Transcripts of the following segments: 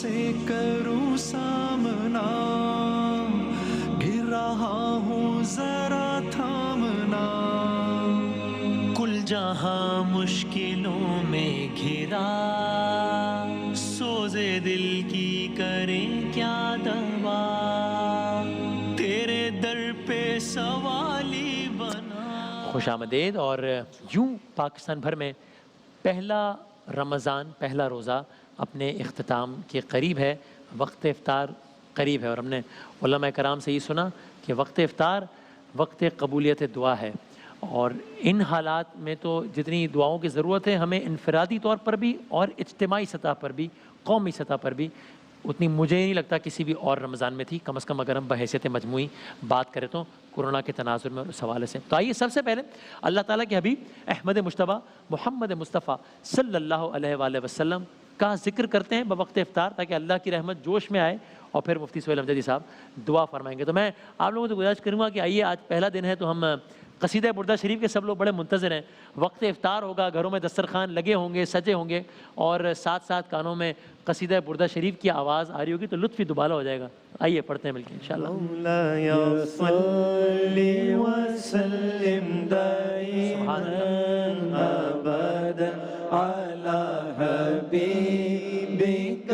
سے کروں سامنا، گر رہا ہوں ذرا تھامنا، کل جہاں مشکلوں میں گھرا، سوزے دل کی کریں کیا دوا، تیرے در پہ سوالی بنا۔ خوش آمدید۔ اور یوں پاکستان بھر میں پہلا رمضان، پہلا روزہ اپنے اختتام کے قریب ہے، وقت افطار قریب ہے، اور ہم نے علماء کرام سے یہ سنا کہ وقت افطار وقت قبولیت دعا ہے، اور ان حالات میں تو جتنی دعاؤں کی ضرورت ہے ہمیں انفرادی طور پر بھی اور اجتماعی سطح پر بھی، قومی سطح پر بھی، اتنی مجھے نہیں لگتا کسی بھی اور رمضان میں تھی، کم از کم اگر ہم بحیثیت مجموعی بات کریں تو کورونا کے تناظر میں اور اس حوالے سے۔ تو آئیے سب سے پہلے اللہ تعالیٰ کے حبیب احمد مجتبیٰ محمد مصطفیٰ صلی اللہ علیہ وآلہ وسلم کا ذکر کرتے ہیں بوقت افطار، تاکہ اللہ کی رحمت جوش میں آئے، اور پھر مفتی سہیل امجدی صاحب دعا فرمائیں گے۔ تو میں آپ لوگوں سے گزارش کروں گا کہ آئیے، آج پہلا دن ہے تو ہم قصیدہ بردہ شریف کے سب لوگ بڑے منتظر ہیں، وقت افطار ہوگا، گھروں میں دسترخوان لگے ہوں گے، سجے ہوں گے، اور ساتھ ساتھ کانوں میں قصیدہ بردہ شریف کی آواز آ رہی ہوگی، تو لطف ہی دوبالا ہو جائے گا۔ آئیے پڑھتے ہیں مل کے انشاءاللہ۔ مولایا صلی وسلم دائما ابدا علی حبیبک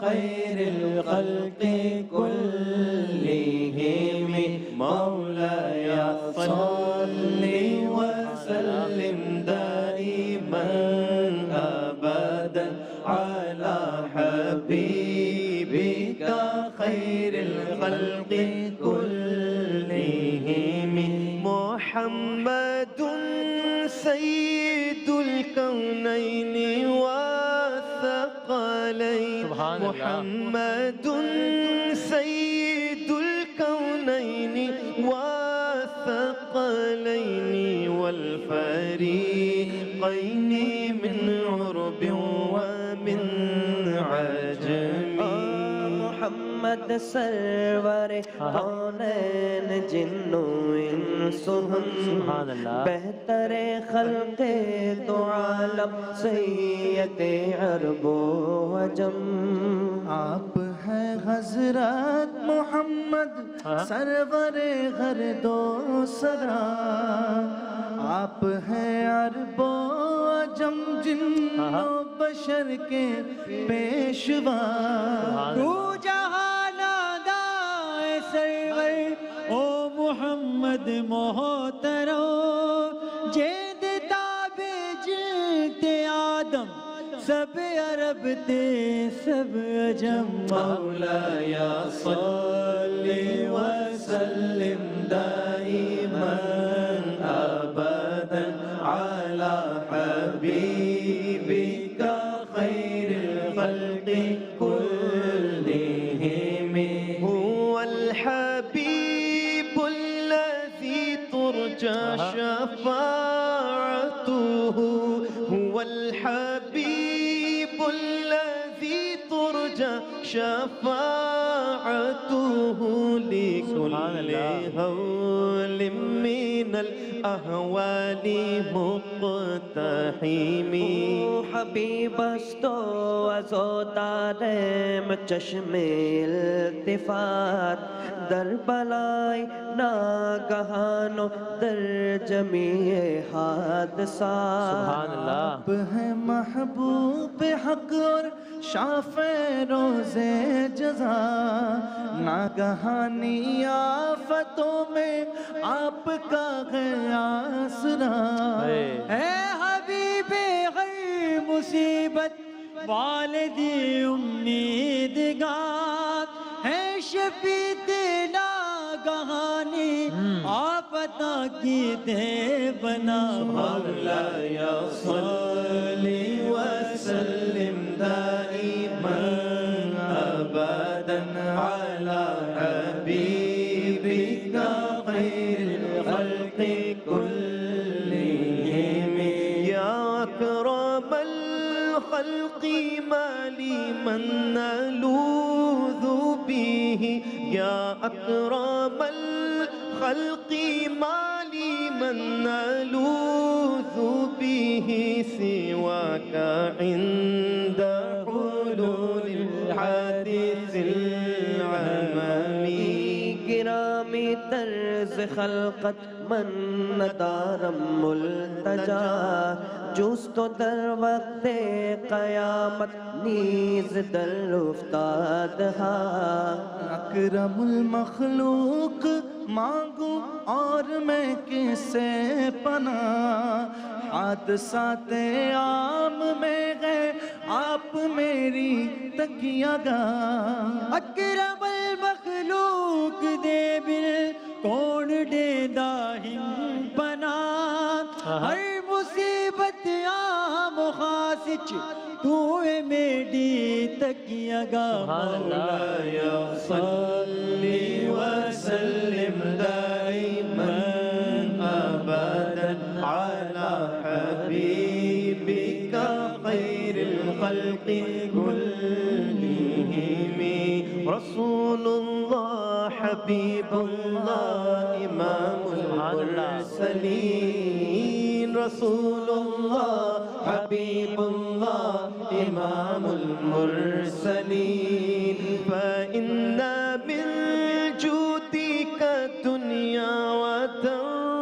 خیر الخلق کلہم، مولایا صلی وسلم دائما ابدا علی حبیبک خیر الخلق كلهم، محمد سيد الكونين والثقلين، محمد سيد الكونين والثقلين والفريقين من عرب ومن عجم، محمد سرور کونین جن و انس ہم، بہتر خلق دو عالم سید عرب و عجم، آپ ہیں حضرت محمد سرور ہر دو سرا، آپ ہیں عرب و عجم جن و بشر کے پیشوا، تو جہانا دائے سرور او محمد محترم، جید تابع جلد آدم سب عرب تے سب عجم، مولایا صلی وسلم دائما ابدا علی حبیبک خیر الخلق كلهم، هو الحبيب الذي ترجى شفاعته، هو الحبيب الذي ترجى شفاعته لكل هول من الأهوال مقتحم، حبیب است و عزادارم چشم التفات، در بلای ناگہان و در جمیع حادثات، آپ ہیں محبوب حق اور شافع روز جزا، ناگہانی آفتوں میں آپ کا ہے آسرا، اے حبیب ہر مصیبت والدی امیدگار، ہے شفیع ناگہانی آفت کی دے بنا، مولایا صلی وسلم دائما ابدا علی حبیبک خیر الخلق كلهم، یا اکرم الخلق ما لی من نلوذ به، یا اکرم الخلق ما لی من نلوذ به سواك عند حلول الحادث، العمم گرامی طرز خلقت من ندارم ملتجا جست و در وقت قیامت نیز در افتاد ہا اکرم المخلوق مانگوں اور میں کس سے پناہ حادثات عام میں گئے آپ میری تکیہ گاہ اکرم المخلوق دے بل کون دے داہم بنا ہر مصیبت عام خاص تو ہے میری تکیہ گاہ مولاي صل وسلم دائما ابدا على حبيبك خير الخلق كلهم رسول الله حبيب الله امام المرسلين رسول الله حبيب الله امام المرسلين فإن من جودك الدنيا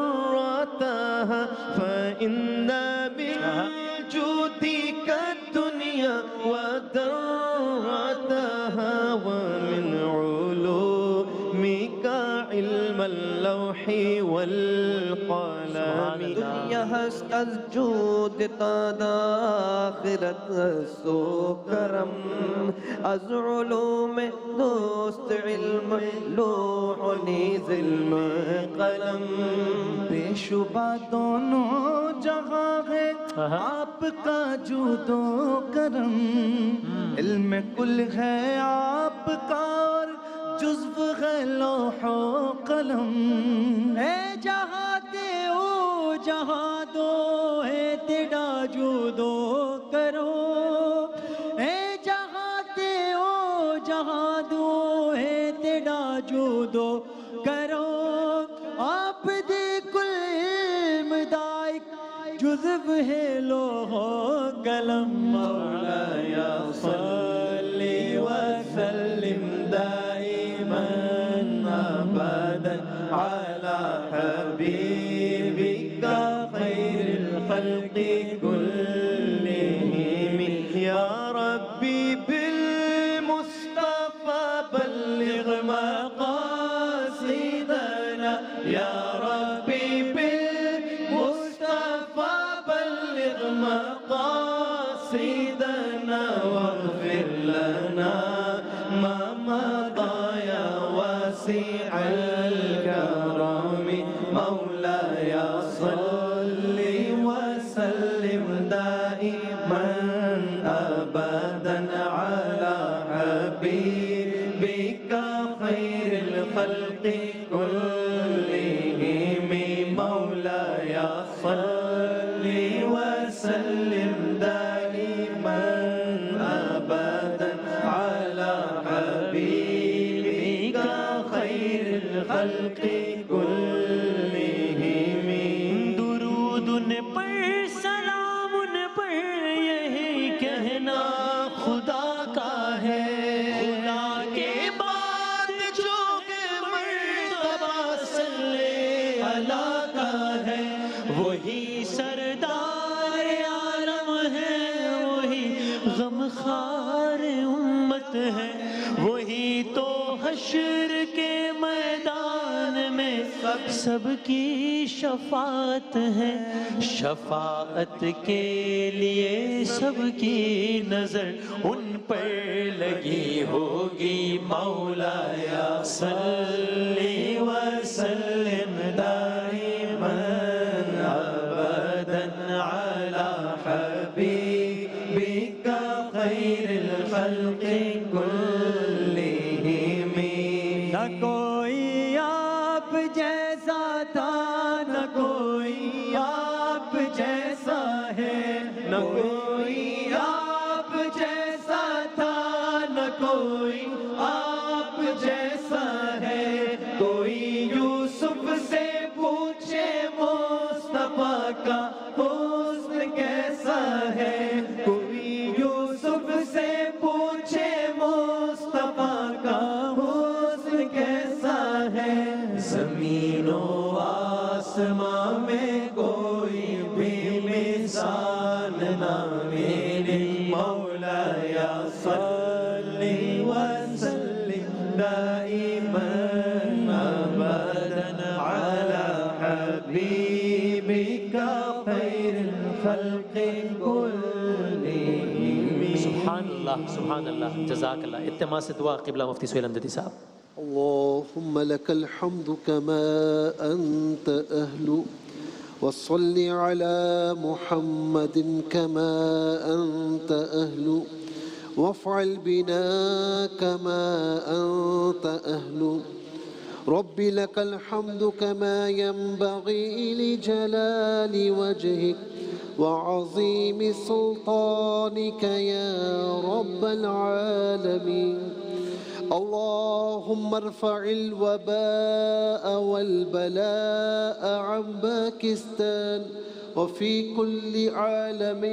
وذرتها فإن من جودك الدنيا وذرتها ومن علومك علم اللوح والقلم دنیا ہست از جود تا آخرت سو کرم از علوم دوست علم لوح و نیز علم قلم بے شبہ دونوں جہاں ہے آپ کا جود و کرم علم کل ہے آپ کا اور جزو ہے لوح و قلم اے جہاں تے او جہاں دو ہے تیرا جودو کرو اے جہاں تے او جہاں دو ہے تیرا جودو کرو آپ دی کل علم دائک جزب ہے لوح و قلم مولاي صل وسلم دائما ابدا على حبيبك خير الخلق كلهم يا ربي بالمصطفى بلغ مقاصدنا يا ربي بالمصطفى بلغ مقاصدنا واغفر لنا ما مضى يا واسع الكرم مولاي صل وسلم دائما ابدا على حبيبك خير الخلق كلهم مولاي صل وسلم دائما ابدا على حبيبك خير الخلق كلهم درود ان پر سلام ان پر یہی کہنا خدا کا ہے خدا کے بعد جو کہ مرتبہ صلی اللہ کا ہے وہی سردار عالم ہے وہی غمخوار امت ہے وہی تو حشر کے میدان میں سب کی شفاعت ہے شفاعت کے لیے سب کی نظر ان پر لگی ہوگی مولاي صل وسلم دائما ابدا على حبيبك خير الخلق كلهم نہ کوئی آپ جیسا تھا نہ کوئی آپ جیسا ہے نہ کوئی آپ جیسا تھا نہ کوئی آپ جیسا ہے کوئی یوسف سے پوچھے مصطفیٰ کا حسن کیسا ہے کوئی یوسف سے پوچھے مصطفیٰ زمین و آسماں میں کوئی بھی مثال نہ میرے مولا یا صلی وسلم دائما ابدا علی حبیبک خیر الخلق کلہم. سبحان اللہ سبحان اللہ. جزاک اللہ. اجتماع سے دعا قبلہ مفتی سہیل امدادی صاحب. اللهم لك الحمد كما أنت أهل وصل على محمد كما أنت أهل وافعل بنا كما أنت أهل. رب لك الحمد كما ينبغي لجلال وجهك وعظيم سلطانك يا رب العالمين. اللهم ارفع الوباء والبلاء عن باكستان وفي كل عالم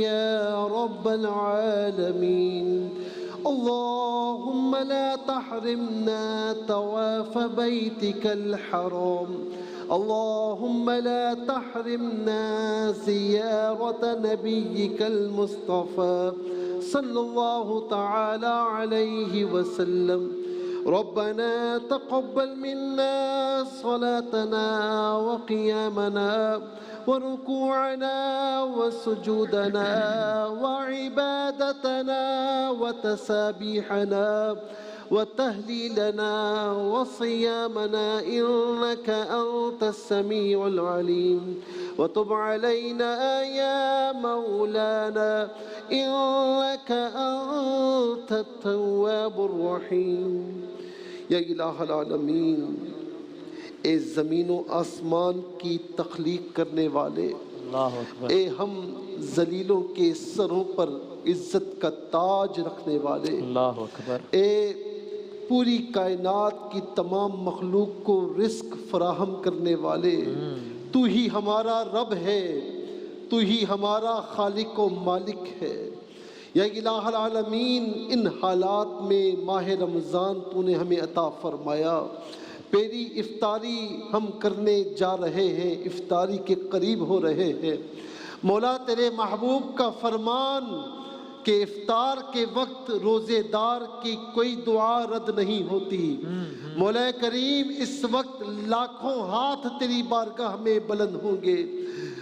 يا رب العالمين. اللهم لا تحرمنا طواف بيتك الحرام. اللهم لا تحرمنا زيارة نبيك المصطفى صلى الله تعالى عليه وسلم. ربنا تقبل منا صلاتنا وقيامنا وركوعنا وسجودنا وعبادتنا وتسابيحنا وتهليلنا وصيامنا إنك أنت السميع العليم. وتب علينا يا مولانا إنك أنت التواب الرحيم. یا الہ العالمین، اے زمین و آسمان کی تخلیق کرنے والے، اللہ اکبر. اے ہم ذلیلوں کے سروں پر عزت کا تاج رکھنے والے، اللہ اکبر. اے پوری کائنات کی تمام مخلوق کو رزق فراہم کرنے والے، تو ہی ہمارا رب ہے، تو ہی ہمارا خالق و مالک ہے. یا الہ العالمین، ان حالات میں ماہ رمضان تو نے ہمیں عطا فرمایا. پہلی افطاری ہم کرنے جا رہے ہیں، افطاری کے قریب ہو رہے ہیں. مولا تیرے محبوب کا فرمان کہ افطار کے وقت روزے دار کی کوئی دعا رد نہیں ہوتی. مولا کریم، اس وقت لاکھوں ہاتھ تیری بارگاہ میں بلند ہوں گے.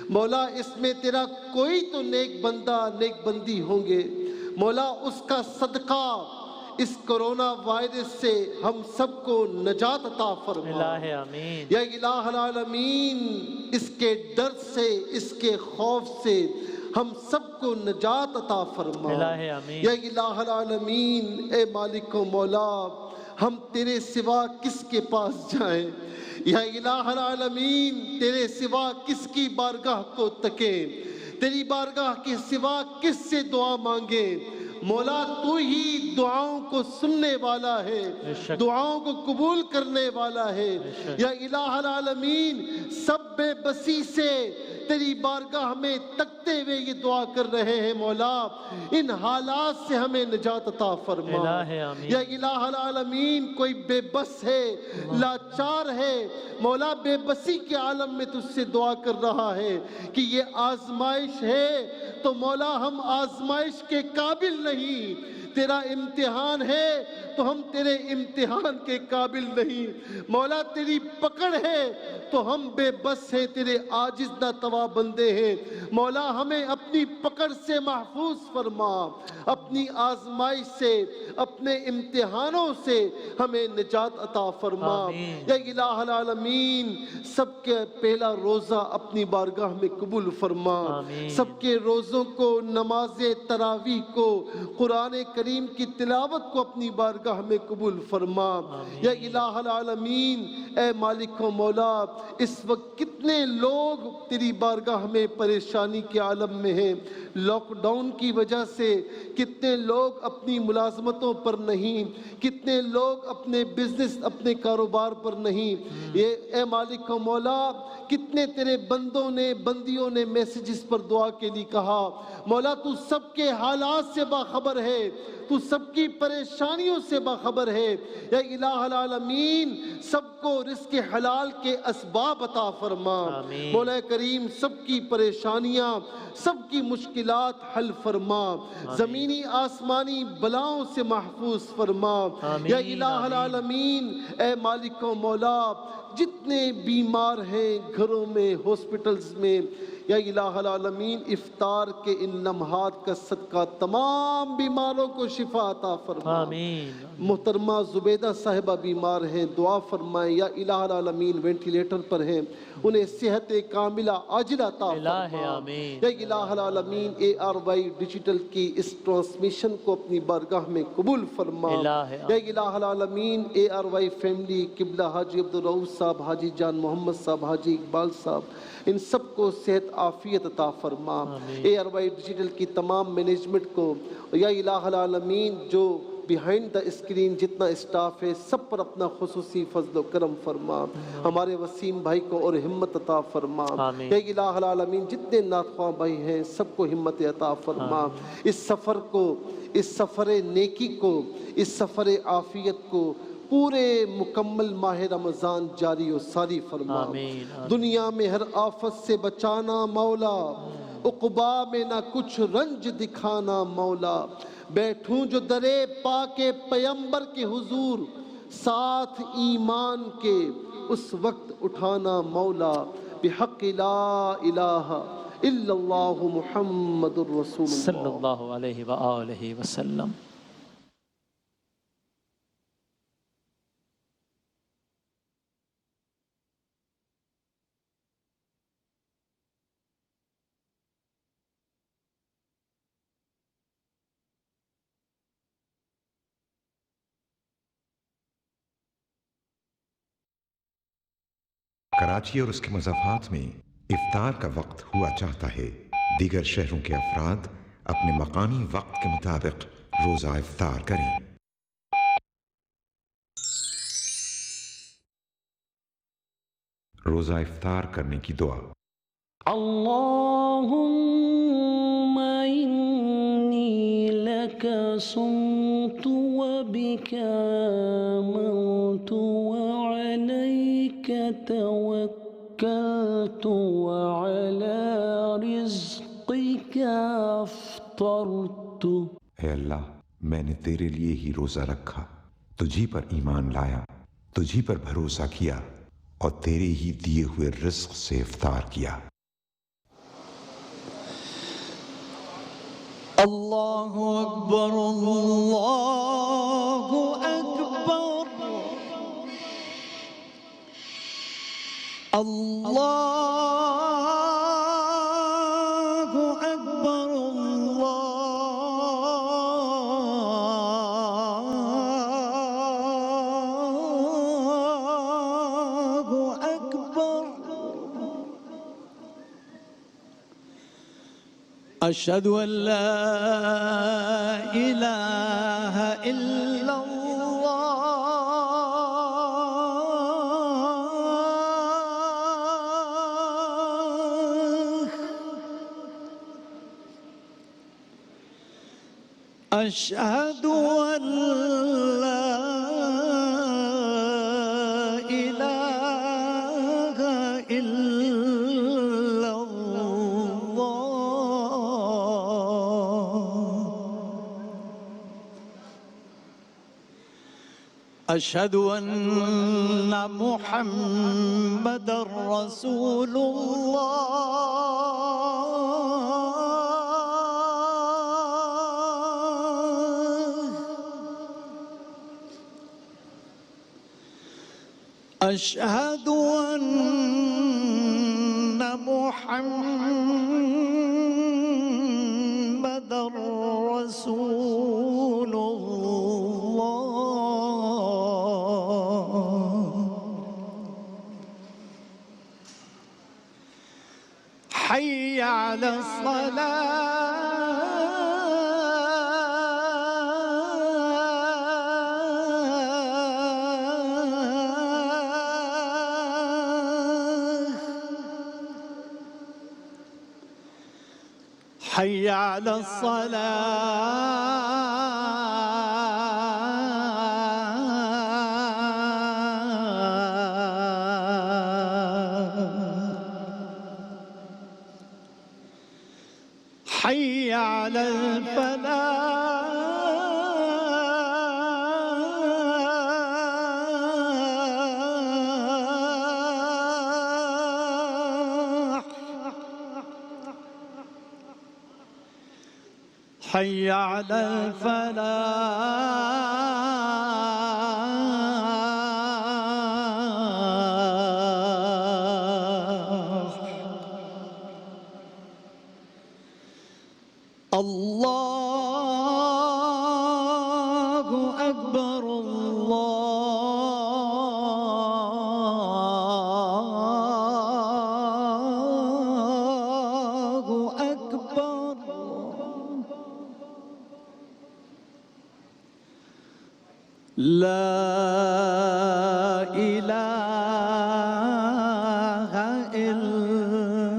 مولا اس میں تیرا کوئی تو نیک بندہ نیک بندی ہوں گے. مولا اس کا صدقہ اس کرونا وائرس سے ہم سب کو نجات عطا فرما. الہ آمین. یا الہ العالمین، اس کے ڈر سے، اس کے خوف سے ہم سب کو نجات عطا فرما. الہ آمین. یا الہ العالمین، اے مالک و مولا، ہم تیرے سوا کس کے پاس جائیں؟ یا الہ العالمین، تیرے سوا کس کی بارگاہ کو تکیں؟ تیری بارگاہ کے سوا کس سے دعا مانگیں؟ مولا تو ہی دعاؤں کو سننے والا ہے، دعاؤں کو قبول کرنے والا ہے. یا الہ العالمین، سب بے بسی سے تیری بارگاہ میں تکتے ہوئے یہ دعا کر رہے ہیں. مولا ان حالات سے ہمیں نجات عطا فرما. یا الہ العالمین، کوئی بے بس ہے، لاچار ہے، مولا بے بسی کے عالم میں تجھ سے دعا کر رہا ہے کہ یہ آزمائش ہے تو مولا ہم آزمائش کے قابل نہیں، تیرا امتحان ہے تو ہم تیرے امتحان کے قابل نہیں. مولا تیری پکڑ ہے تو ہم بے بس ہیں، تیرے عاجز ناتواں بندے ہیں. مولا ہمیں اپنی پکڑ سے محفوظ فرما، اپنی آزمائش سے، اپنے امتحانوں سے ہمیں نجات عطا فرما. یا الہ العالمین، سب کے پہلا روزہ اپنی بارگاہ میں قبول فرما. سب کے روزوں کو، نماز تراویح کو، قرآن کریم کی تلاوت کو اپنی بارگاہ میں قبول فرما. یا الہ العالمین، اے مالک و مولا، اس وقت کتنے لوگ تیری بارگاہ میں پریشانی کے عالم میں ہیں. لاک ڈاؤن کی وجہ سے کتنے لوگ اپنی ملازمتوں پر نہیں، کتنے لوگ اپنے بزنس، اپنے کاروبار پر نہیں. یہ اے مالک و مولا، کتنے تیرے بندوں نے، بندیوں نے میسیجز پر دعا کے لیے کہا. مولا تو سب کے حالات سے باخبر ہے، تو سب کی پریشانیوں سے باخبر ہے۔ یا الہ العالمین سب کو رزق حلال کے اسباب عطا فرما۔ آمین۔ مولا کریم سب کی پریشانیاں، سب کی مشکلات حل فرما، زمینی آسمانی بلاؤں سے محفوظ فرما۔ آمین، یا الہ العالمین اے مالک و مولا جتنے بیمار ہیں گھروں میں، ہاسپٹلز میں، یا الہ العالمین افطار کے ان لمحات کا صدقہ تمام بیماروں کو شفا عطا فرما۔ آمین۔ محترمہ زبیدہ صاحبہ بیمار ہیں، دعا فرمائیں۔ یا الہ العالمین وینٹیلیٹر پر ہیں، انہیں صحت کاملہ عاجلہ عطا الہ فرما۔ آمین۔ یا الہ العالمین ARY ڈیجیٹل کی اس ٹرانسمیشن کو اپنی بارگاہ میں قبول فرما۔ الہ یا آمین۔ الہ العالمین ARY فیملی قبلہ حاجی عبدالرؤوف صاحب، حاجی جان محمد صاحب، حاجی اقبال صاحب، ان سب کو صحت عافیت عطا فرما۔ آمین۔ ARY ڈیجیٹل کی تمام مینجمنٹ کو، یا الہ العالمین جو بیہائنڈ دا اسکرین جتنا اسٹاف ہے سب پر اپنا خصوصی فضل و کرم فرما۔ ہمارے وسیم بھائی کو اور ہمت عطا فرما۔ آمین۔ یا الہ العالمین جتنے نعت خواہ بھائی ہیں سب کو ہمت عطا فرما۔ اس سفر کو، اس سفر نیکی کو، اس سفر عافیت کو پورے مکمل ماہ رمضان جاری و ساری فرما۔ آمین۔ دنیا میں ہر آفت سے بچانا مولا، عقبا میں نہ کچھ رنج دکھانا مولا۔ بیٹھوں جو درے پاک پیمبر کے حضور، ساتھ ایمان کے اس وقت اٹھانا مولا۔ بحق لا الہ الا اللہ محمد الرسول صلی اللہ۔ اللہ علیہ وآلہ وسلم۔ کراچی اور اس کے مضافات میں افطار کا وقت ہوا چاہتا ہے۔ دیگر شہروں کے افراد اپنے مقامی وقت کے مطابق روزہ افطار کریں۔ روزہ افطار کرنے کی دعا۔ اللهم إني لك صمت وبك آمنت وعليك توكلت وعلى رزقك أفطرت۔ اے اللہ، میں نے تیرے لیے ہی روزہ رکھا، تجھی پر ایمان لایا، تجھی پر بھروسہ کیا اور تیرے ہی دیے ہوئے رزق سے افطار کیا۔ اللہ اکبر اللہ اکبر اللہ اکبر اللہ اکبر۔ اشہد ان لا الہ الا اللہ، اشہد ان لا الہ الا اشہد ان محمد رسول اللہ، اشہد ان محمد رسول اللہ۔ حي على الصلاة، حي على الصلاة حي على الفلاح حي على الفلاح الله أكبر الله أكبر لا إله إلا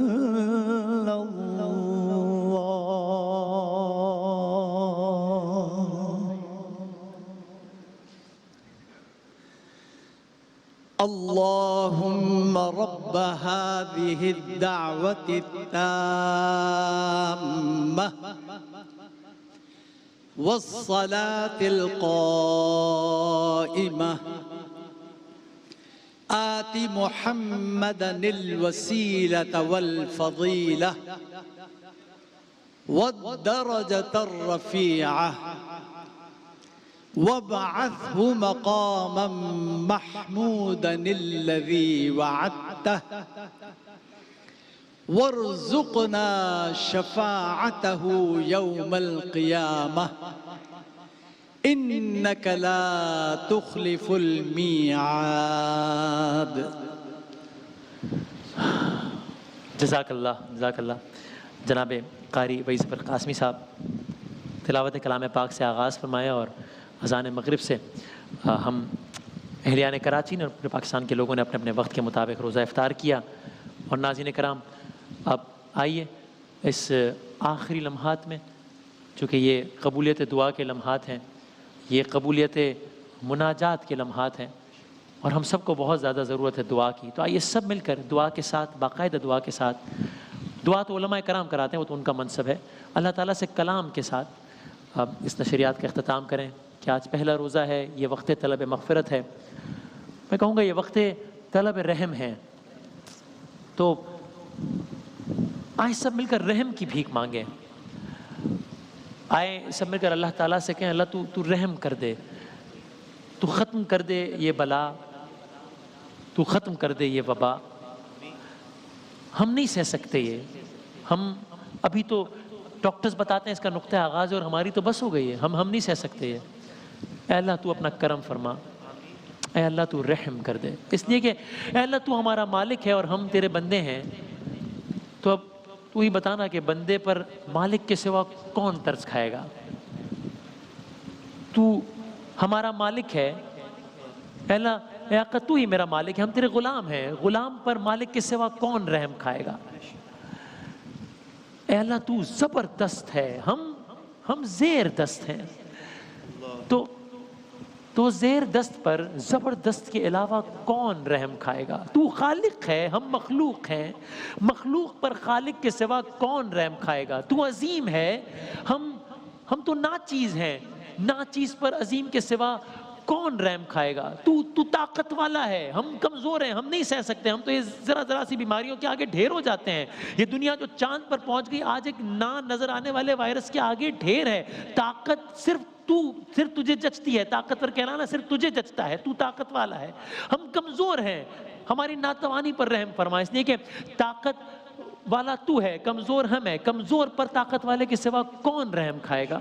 اللهم رب هذه الدعوة التامة والصلاة القائمة آت محمدا الوسيلة والفضيلة والدرجة الرفيعة وابعثه مقاما محمودا الذي وعدته وارزقنا شفاعته يوم القيامة إنك لا تخلف الميعاد. جزاک اللہ جناب قاری وحید ظفر قاسمی صاحب تلاوت کلام پاک سے آغاز فرمایا اور اذان مغرب سے ہم اہلیان کراچی نے اور پورے پاکستان کے لوگوں نے اپنے اپنے وقت کے مطابق روزہ افطار کیا. اور ناظرین کرام اب آئیے اس آخری لمحات میں، چونکہ یہ قبولیت دعا کے لمحات ہیں، یہ قبولیت مناجات کے لمحات ہیں اور ہم سب کو بہت زیادہ ضرورت ہے دعا کی. تو آئیے سب مل کر دعا کے ساتھ، باقاعدہ دعا کے ساتھ، دعا تو علماء کرام کراتے ہیں، وہ تو ان کا منصب ہے، اللہ تعالیٰ سے کلام کے ساتھ اب اس نشریات کا اختتام کریں کہ آج پہلا روزہ ہے، یہ وقت طلب مغفرت ہے، میں کہوں گا یہ وقت طلب رحم ہے. تو آئے سب مل کر رحم کی بھیک مانگیں، آئے سب مل کر اللہ تعالیٰ سے کہیں اللہ تو رحم کر دے، تو ختم کر دے یہ بلا، تو ختم کر دے یہ وبا. ہم نہیں سہ سکتے یہ، ہم ابھی تو ڈاکٹرز بتاتے ہیں اس کا نقطہ آغاز ہے اور ہماری تو بس ہو گئی ہے، ہم نہیں سہ سکتے یہ. اے اللہ تو اپنا کرم فرما، اے اللہ تو رحم کر دے، اس لیے کہ اے اللہ تو ہمارا مالک ہے اور ہم تیرے بندے ہیں. تو اب تو ہی بتانا کہ بندے پر مالک کے سوا کون ترس کھائے گا. تو ہمارا مالک ہے، اے اللہ اے آقا تو ہی میرا مالک ہے، ہم تیرے غلام ہیں، غلام پر مالک کے سوا کون رحم کھائے گا. اے اللہ تو زبردست ہے، ہم زیر دست ہیں. تو زیر دست پر زبردست کے علاوہ کون رحم کھائے گا. تو خالق ہے، ہم مخلوق ہیں، مخلوق پر خالق کے سوا کون رحم کھائے گا. تو عظیم ہے، ہم تو ناچیز ہیں، ناچیز پر عظیم کے سوا کون رحم کھائے گا. تو طاقت والا ہے، ہم کمزور ہیں، ہم نہیں سہ سکتے، ہم تو یہ ذرا سی بیماریوں کے آگے ڈھیر ہو جاتے ہیں. یہ دنیا جو چاند پر پہنچ گئی آج ایک نہ نظر آنے والے وائرس کے آگے ڈھیر ہے. طاقت صرف تجھے جچتی ہے، طاقتور کہلانا صرف تجھے جچتا ہے، تو طاقت والا ہے. ہم کمزور ہیں، ہماری ناتوانی پر رحم فرما، اس لیے کہ طاقت والا تو ہے، کمزور ہم ہیں، کمزور پر طاقت والے کے سوا کون رحم کھائے گا.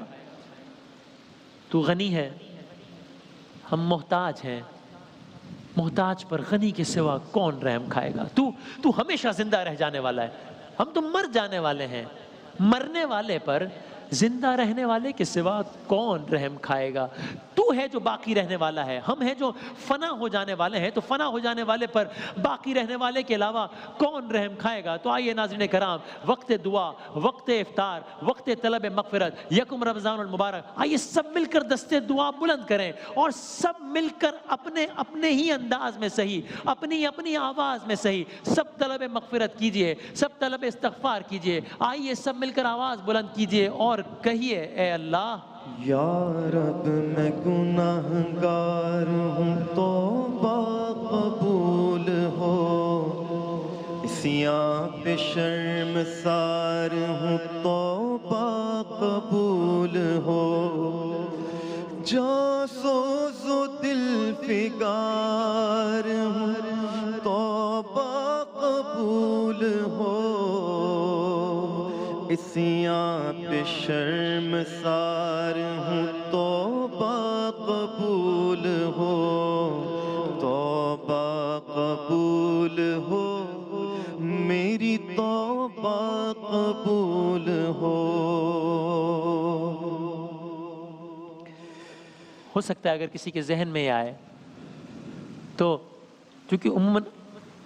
تو غنی ہے، ہم محتاج ہیں، محتاج پر غنی کے سوا کون رحم کھائے گا. تو ہمیشہ زندہ رہ جانے والا ہے، ہم تو مر جانے والے ہیں، مرنے والے پر زندہ رہنے والے کے سوا کون رحم کھائے گا؟ تو ہے جو باقی رہنے والا ہے، ہم ہیں جو فنا ہو جانے والے ہیں، تو فنا ہو جانے والے پر باقی رہنے والے کے علاوہ کون رحم کھائے گا؟ تو آئیے ناظرین کرام، وقت دعا، وقت افطار، وقت طلب مغفرت، یکم رمضان المبارک، آئیے سب مل کر دستے دعا بلند کریں اور سب مل کر اپنے ہی انداز میں صحیح، اپنی آواز میں صحیح، سب طلب مغفرت کیجئے، سب طلب استغفار کیجئے۔ آئیے سب مل کر آواز بلند کیجئے اور کہیے، اے اللہ یا رب میں گناہگار ہوں، توبہ قبول ہو، اسیاں پہ شرمسار ہوں، توبہ قبول ہو، جاں سوز و دل فگار ہوں، توبہ قبول ہو، اسیاں پہ شرمسار ہوں، توبہ قبول ہو، توبہ قبول ہو، میری توبہ قبول ہو سکتا ہے اگر کسی کے ذہن میں یہ آئے تو، چونکہ عموماً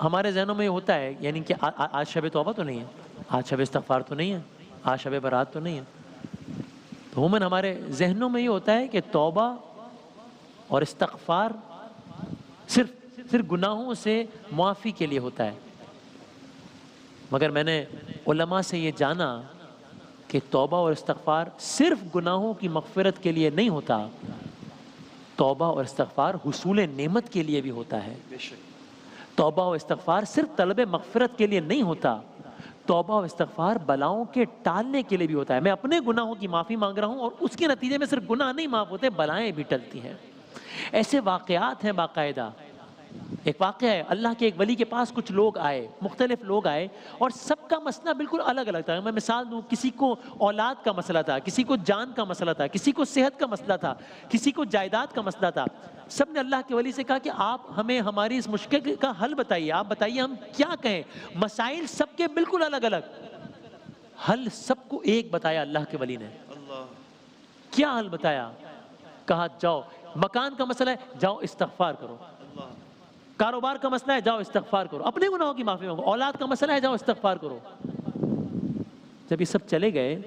ہمارے ذہنوں میں یہ ہوتا ہے، یعنی کہ آج شب توبہ تو نہیں ہے، آج شب استغفار تو نہیں ہے، آج شب برات تو نہیں ہے، تو عموماً ہمارے ذہنوں میں یہ ہوتا ہے کہ توبہ اور استغفار صرف گناہوں سے معافی کے لیے ہوتا ہے۔ مگر میں نے علماء سے یہ جانا کہ توبہ اور استغفار صرف گناہوں کی مغفرت کے لیے نہیں ہوتا، توبہ اور استغفار حصول نعمت کے لیے بھی ہوتا ہے۔ توبہ و استغفار صرف طلب مغفرت کے لیے نہیں ہوتا، توبہ و استغفار بلاؤں کے ٹالنے کے لیے بھی ہوتا ہے۔ میں اپنے گناہوں کی معافی مانگ رہا ہوں اور اس کے نتیجے میں صرف گناہ نہیں معاف ہوتے، بلائیں بھی ٹلتی ہیں۔ ایسے واقعات ہیں باقاعدہ۔ ایک واقعہ ہے، اللہ کے ایک ولی کے پاس کچھ لوگ آئے، مختلف لوگ آئے، اور سب کا مسئلہ بالکل الگ الگ تھا۔ میں مثال دوں، کسی کو اولاد کا مسئلہ تھا، کسی کو جان کا مسئلہ تھا، کسی کو صحت کا مسئلہ تھا، کسی کو جائیداد کا مسئلہ تھا۔ سب نے اللہ کے ولی سے کہا کہ آپ ہمیں ہماری اس مشکل کا حل بتائیے، آپ بتائیے ہم کیا کہیں۔ مسائل سب کے بالکل الگ الگ، حل سب کو ایک بتایا اللہ کے ولی نے۔ کیا حل بتایا؟ کہا جاؤ، مکان کا مسئلہ ہے، جاؤ استغفار کرو، کاروبار کا مسئلہ ہے، جاؤ استغفار کرو، اپنے گناہوں کی معافی مانگو، اولاد کا مسئلہ ہے، جاؤ استغفار کرو۔ جب یہ سب چلے گئے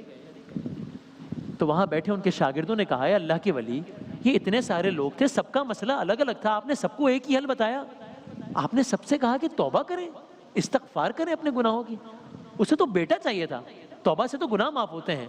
تو وہاں بیٹھے ان کے شاگردوں نے کہا، اے اللہ کے ولی، یہ اتنے سارے لوگ تھے، سب کا مسئلہ الگ الگ تھا، آپ نے سب کو ایک ہی حل بتایا، آپ نے سب سے کہا کہ توبہ کریں، استغفار کریں اپنے گناہوں کی۔ اسے تو بیٹا چاہیے تھا، توبہ سے تو گناہ معاف ہوتے ہیں۔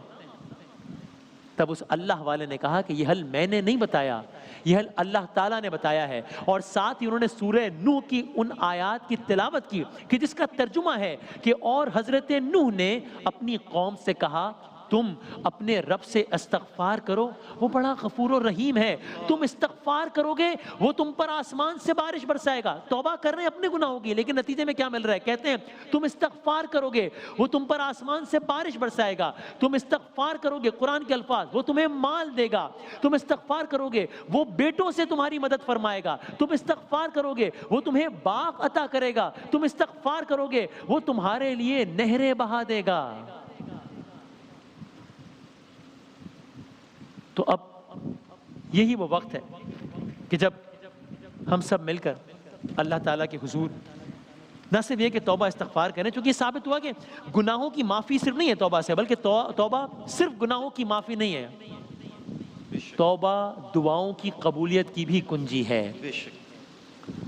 تب اس اللہ والے نے کہا کہ یہ حل میں نے نہیں بتایا، یہ حل اللہ تعالیٰ نے بتایا ہے، اور ساتھ ہی انہوں نے سورہ نوح کی ان آیات کی تلاوت کی کہ جس کا ترجمہ ہے کہ اور حضرت نوح نے اپنی قوم سے کہا، تم اپنے رب سے استغفار کرو، وہ بڑا غفور و رحیم ہے، تم استغفار کرو گے وہ تم پر آسمان سے بارش برسائے گا۔ توبہ کر رہے ہیں اپنے گناہوں کی، لیکن نتیجے میں کیا مل رہا ہے؟ کہتے ہیں تم استغفار کرو گے وہ تم پر آسمان سے بارش برسائے گا، تم استغفار کرو گے، قرآن کے الفاظ، وہ تمہیں مال دے گا، تم استغفار کرو گے وہ بیٹوں سے تمہاری مدد فرمائے گا، تم استغفار کرو گے وہ تمہیں باغ عطا کرے گا، تم استغفار کرو گے وہ تمہارے لیے نہریں بہا دے گا۔ تو اب یہی وہ وقت ہے کہ جب ہم سب مل کر اللہ تعالیٰ کے حضور نہ صرف یہ کہ توبہ استغفار کریں، چونکہ یہ ثابت ہوا کہ گناہوں کی معافی صرف نہیں ہے توبہ سے، بلکہ توبہ صرف گناہوں کی معافی نہیں ہے، توبہ دعاؤں کی قبولیت کی بھی کنجی ہے۔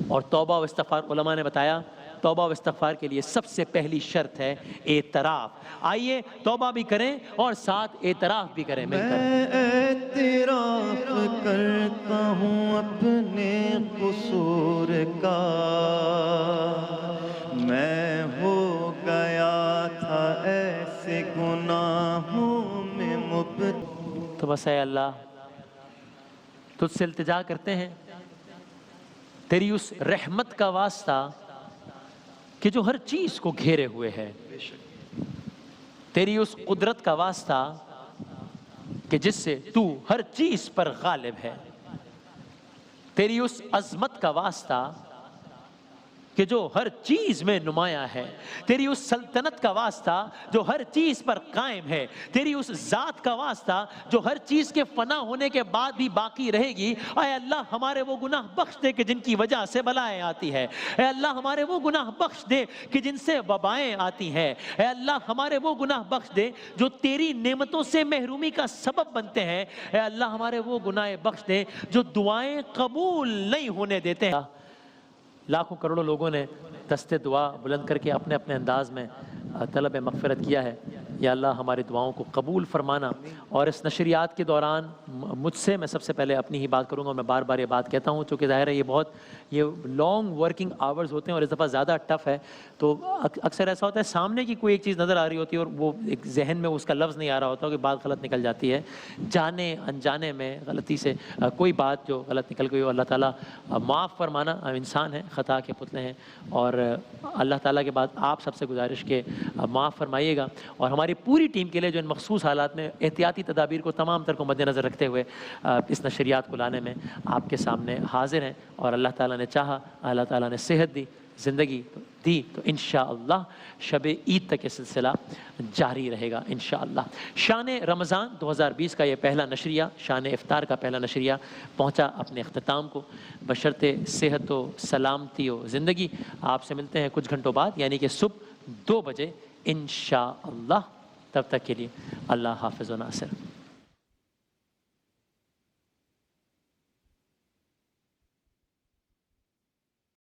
اور توبہ و استغفار، علماء نے بتایا، توبہ و استغفار کے لیے سب سے پہلی شرط ہے اعتراف۔ آئیے توبہ بھی کریں اور ساتھ اعتراف بھی کریں مل کر۔ میں اعتراف کرتا ہوں اپنے قصور کا، میں ہو گیا تھا ایسے گناہوں میں مبتلا۔ تو بس اے اللہ، تجھ سے التجا کرتے ہیں، تیری اس رحمت کا واسطہ کہ جو ہر چیز کو گھیرے ہوئے ہے، تیری اس قدرت کا واسطہ کہ جس سے تو ہر چیز پر غالب ہے، تیری اس عظمت کا واسطہ کہ جو ہر چیز میں نمایاں ہے، تیری اس سلطنت کا واسطہ جو ہر چیز پر قائم ہے، تیری اس ذات کا واسطہ جو ہر چیز کے فنا ہونے کے بعد بھی باقی رہے گی۔ اے اللہ ہمارے وہ گناہ بخش دے کہ جن کی وجہ سے بلائیں آتی ہے، اے اللہ ہمارے وہ گناہ بخش دے کہ جن سے وبائیں آتی ہیں، اے اللہ ہمارے وہ گناہ بخش دے جو تیری نعمتوں سے محرومی کا سبب بنتے ہیں، اے اللہ ہمارے وہ گناہ بخش دے جو دعائیں قبول نہیں ہونے دیتے ہیں۔ لاکھوں کروڑوں لوگوں نے دست دعا بلند کر کے اپنے اپنے انداز میں طلب مغفرت کیا ہے۔ یا اللہ ہماری دعاؤں کو قبول فرمانا۔ اور اس نشریات کے دوران مجھ سے میں سب سے پہلے اپنی ہی بات کروں گا، میں بار بار یہ بات کہتا ہوں چونکہ ظاہر ہے یہ لانگ ورکنگ آورز ہوتے ہیں اور اس دفعہ زیادہ ٹف ہے، تو اکثر ایسا ہوتا ہے سامنے کی کوئی ایک چیز نظر آ رہی ہوتی ہے اور وہ ایک ذہن میں اس کا لفظ نہیں آ رہا ہوتا کہ بات غلط نکل جاتی ہے، جانے انجانے میں غلطی سے کوئی بات جو غلط نکل گئی ہو، اللہ تعالیٰ معاف فرمانا، انسان ہیں، خطا کے پتلے ہیں، اور اللہ تعالیٰ کے بعد آپ سب سے گزارش کہ معاف فرمائیے گا۔ اور ہماری پوری ٹیم کے لیے جو ان مخصوص حالات میں احتیاطی تدابیر کو تمام تر کو مد نظر رکھتے ہوئے اس نشریات کو لانے میں آپ کے سامنے حاضر ہیں، اور اللہ تعالیٰ نے چاہا، اللہ تعالیٰ نے صحت دی، زندگی دی، تو انشاءاللہ شب عید تک یہ سلسلہ جاری رہے گا انشاءاللہ۔ شان رمضان 2020 کا یہ پہلا نشریہ، شان افطار کا پہلا نشریہ پہنچا اپنے اختتام کو، بشرط صحت و سلامتی و زندگی۔ آپ سے ملتے ہیں کچھ گھنٹوں بعد، یعنی کہ صبح 2 بجے انشاءاللہ۔ تب تک کے لیے اللہ حافظ و ناصر۔